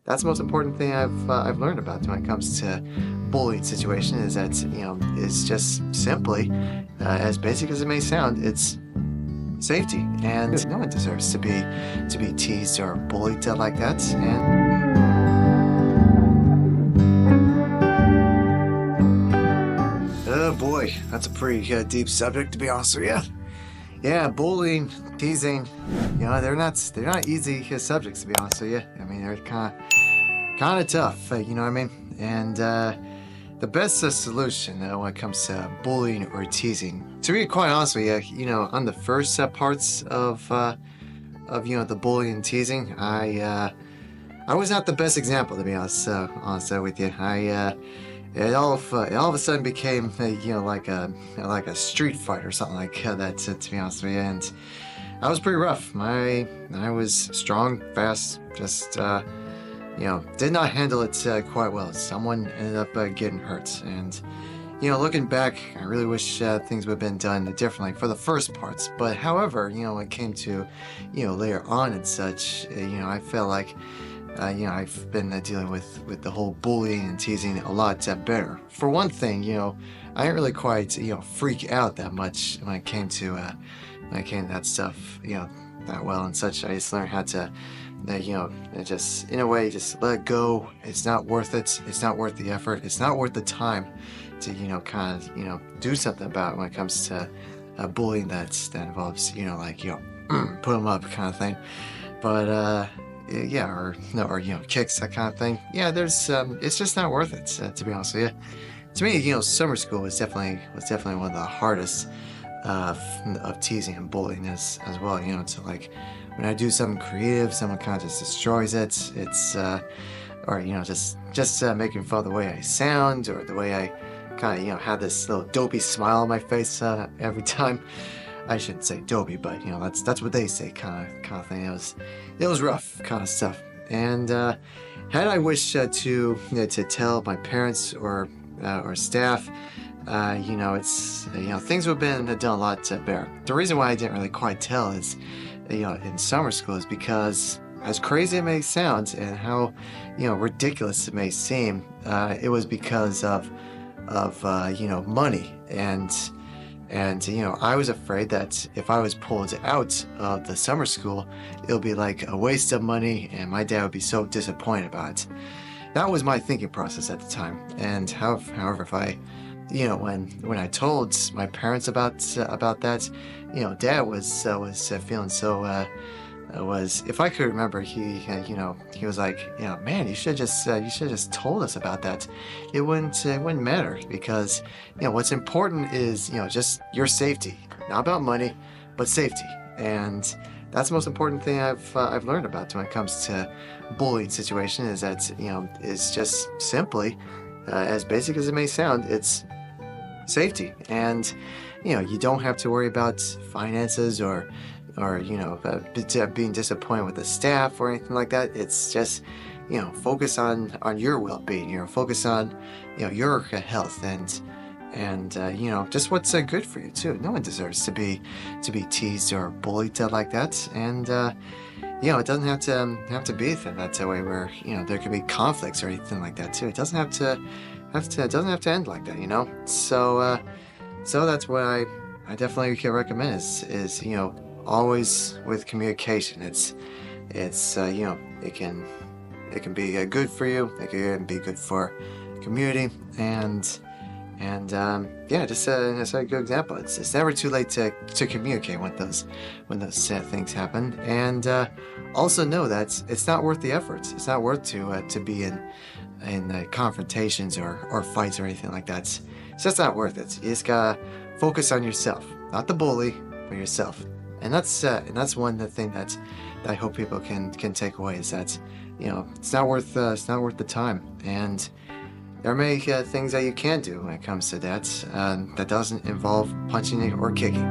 that's the most important thing I've learned about when it comes to bullying situation is that is just simply as basic as it may sound, it's safety, and no one deserves to be teased or bullied like that. And oh boy, that's a pretty deep subject, to be honest with you. Yeah, bullying, teasing, they're not easy subjects, to be honest with you. I mean, they're kind of tough, you know what I mean? And the best solution when it comes to bullying or teasing, to be quite honest with you, on the first parts of the bullying and teasing, I was not the best example, to be honest with you. It all of a sudden became like a street fight or something like that, to be honest with you. And I was pretty rough. I was strong, fast, just did not handle it quite well. Someone ended up getting hurt. And looking back, I really wish things would have been done differently for the first parts. But however, when it came to later on and such, I felt like I've been dealing with the whole bullying and teasing a lot better. For one thing, I didn't really quite freak out that much when it came to that stuff that well and such. I just learned how to just in a way just let it go. It's not worth it. It's not worth the effort. It's not worth the time to kind of do something about it when it comes to bullying that involves put them up kind of thing. But yeah, or kicks, that kind of thing. Yeah, there's it's just not worth it, to be honest with you. To me, summer school was definitely one of the hardest of teasing and bullying as well. To like when I do something creative, someone kind of just destroys it. It's or just making fun of the way I sound or the way I kind of have this little dopey smile on my face every time. I shouldn't say dopey, but that's what they say, kind of thing. It was rough kind of stuff. And had I wished to tell my parents or staff, it's things would have been done a lot better. The reason why I didn't really quite tell is in summer school is because, as crazy it may sound and how ridiculous it may seem, it was because of money. And I was afraid that if I was pulled out of the summer school, it'll be like a waste of money, and my dad would be so disappointed about it. That was my thinking process at the time. And however, if I, when I told my parents about that, Dad was feeling so. If I could remember, he was like, man, you should just told us about that. It wouldn't matter, because what's important is just your safety, not about money, but safety. And that's the most important thing I've learned about when it comes to bullying situation is that it's just simply as basic as it may sound, it's safety. And you don't have to worry about finances or being disappointed with the staff or anything like that. It's just focus on your well-being, focus on your health and just what's good for you too. No one deserves to be teased or bullied like that. And it doesn't have to be that way where there could be conflicts or anything like that too. It doesn't have to end like that. So that's what I definitely can recommend is always with communication. It's it can be good for you. It can be good for community and just a good example. It's never too late to communicate when those sad things happen. And also know that it's not worth the effort. It's not worth to be in confrontations or fights or anything like that. It's just not worth it. You just gotta focus on yourself, not the bully, but yourself. And that's one thing that I hope people can take away is that it's not worth the time. And there are many things that you can do when it comes to that that doesn't involve punching or kicking.